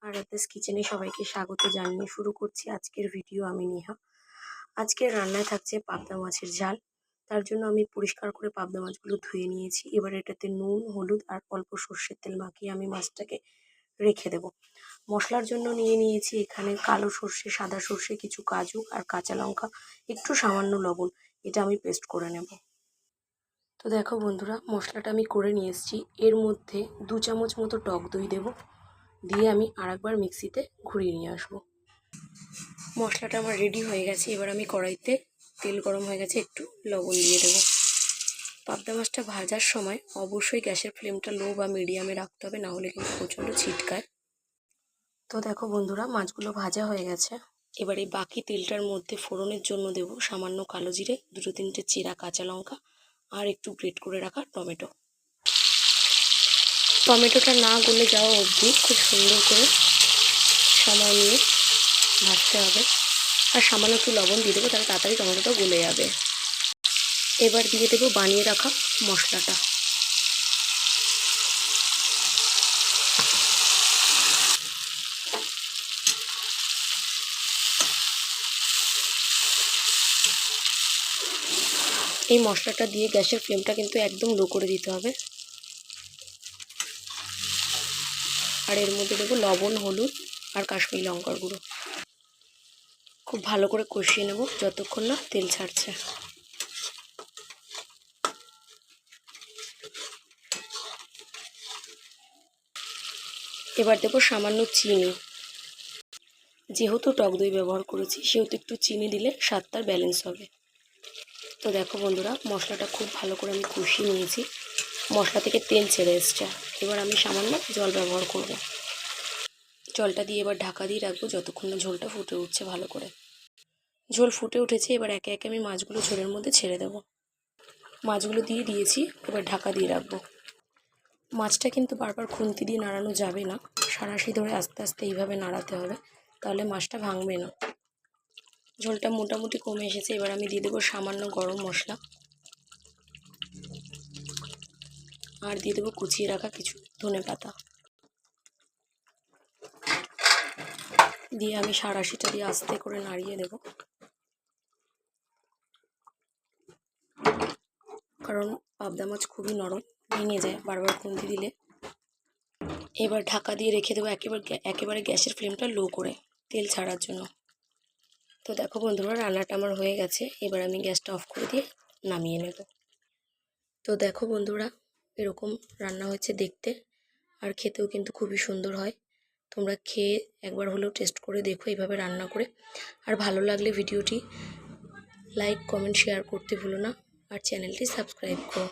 আরাধ্যাস কিচেনে সবাইকে স্বাগত জানিয়ে শুরু করছি আজকের ভিডিও। আমি নেহা। আজকের রান্নায় থাকছে পাবদা মাছের ঝাল। তার জন্য আমি পরিষ্কার করে পাবদা মাছগুলো ধুয়ে নিয়েছি। এবার এটাতে নুন, হলুদ আর অল্প সর্ষের তেল মাখিয়ে আমি মাছটাকে রেখে দেব। মশলার জন্য নিয়ে নিয়েছি এখানে কালো সর্ষে, সাদা সর্ষে, কিছু কাজু আর কাঁচা লঙ্কা, একটু সামান্য লবণ। এটা আমি পেস্ট করে নেব। তো দেখো বন্ধুরা, মশলাটা আমি করে নিয়ে এসেছি। এর মধ্যে 2 চামচ মতো টক দই দেবো, দিয়ে আমি আরেকবার মিক্সিতে ঘুরিয়ে নিয়ে আসবো। মশলাটা আমার রেডি হয়ে গেছে। এবার আমি কড়াইতে তেল গরম হয়ে গেছে, একটু লবণ দিয়ে দেবো। পাবদা মাছটা ভাজার সময় অবশ্যই গ্যাসের ফ্লেমটা লো বা মিডিয়ামে রাখতে হবে, না হলে কিন্তু প্রচণ্ড ছিটকায়। তো দেখো বন্ধুরা, মাছগুলো ভাজা হয়ে গেছে। এবার এই বাকি তেলটার মধ্যে ফোড়নের জন্য দেবো সামান্য কালো জিরে, 2-3টে চেরা কাঁচা লঙ্কা আর একটু গ্রেট করে রাখা টমেটো। টমেটোটা না গলে যাওয়া অবধি খুব সুন্দর করে সময় নিয়ে ভাজতে হবে। আর সামান্য একটু লবণ দিয়ে দেবো, তাহলে তাড়াতাড়ি টমেটোটা গলে যাবে। এবার দিয়ে দেবো বানিয়ে রাখা মশলাটা। এই মশলাটা দিয়ে গ্যাসের ফ্লেমটা কিন্তু একদম লো করে দিতে হবে। আর এর মধ্যে দেবো লবণ, হলুদ আর কাশ্মীরি লঙ্কার গুঁড়ো। খুব ভালো করে কষিয়ে নেব যতক্ষণ না তেল ছাড়ছে। এবার দেবো সামান্য চিনি। যেহেতু টক দই ব্যবহার করেছি সেহেতু একটু চিনি দিলে স্বাদটার ব্যালেন্স হবে। তো দেখো বন্ধুরা, মশলাটা খুব ভালো করে আমি কষিয়ে নিয়েছি। মশলা থেকে তেল ছেড়ে এসছে। এবার আমি সামান্য জল ব্যবহার করব। জলটা দিয়ে এবার ঢাকা দিয়ে রাখবো যতক্ষণ না ঝোলটা ফুটে উঠছে ভালো করে। ঝোল ফুটে উঠেছে। এবার একে একে আমি মাছগুলো ঝোলের মধ্যে ছেড়ে দেব। মাছগুলো দিয়ে দিয়েছি, এবার ঢাকা দিয়ে রাখবো। মাছটা কিন্তু বারবার খুন্তি দিয়ে নাড়ানো যাবে না, সাঁড়াশি ধরে আস্তে আস্তে এইভাবে নাড়াতে হবে, তাহলে মাছটা ভাঙবে না। ঝোলটা মোটামুটি কমে এসেছে। এবার আমি দিয়ে দেবো সামান্য গরম মশলা আর দিয়ে দেবো কুচিয়ে রাখা কিছু ধনেপাতা। দিয়ে আমি সাঁড়াশিটা দিয়ে আস্তে করে নাড়িয়ে দেব, কারণ পাবদা মাছ খুবই নরম, ভেঙে যায় বারবার খুন্তি দিলে। এবার ঢাকা দিয়ে রেখে দেবো একেবারে গ্যাসের ফ্লেমটা লো করে, তেল ছাড়ার জন্য। তো দেখো বন্ধুরা, রান্নাটা আমার হয়ে গেছে। এবার আমি গ্যাসটা অফ করে দিয়ে নামিয়ে নেব। তো দেখো বন্ধুরা, এরকম রান্না হয়েছে দেখতে, আর খেতেও কিন্তু খুবই সুন্দর হয়। তোমরা খেয়ে একবার হলেও টেস্ট করে দেখো এইভাবে রান্না করে। আর ভালো লাগলে ভিডিওটি লাইক, কমেন্ট, শেয়ার করতে ভুলো না। আর চ্যানেলটি সাবস্ক্রাইব করো।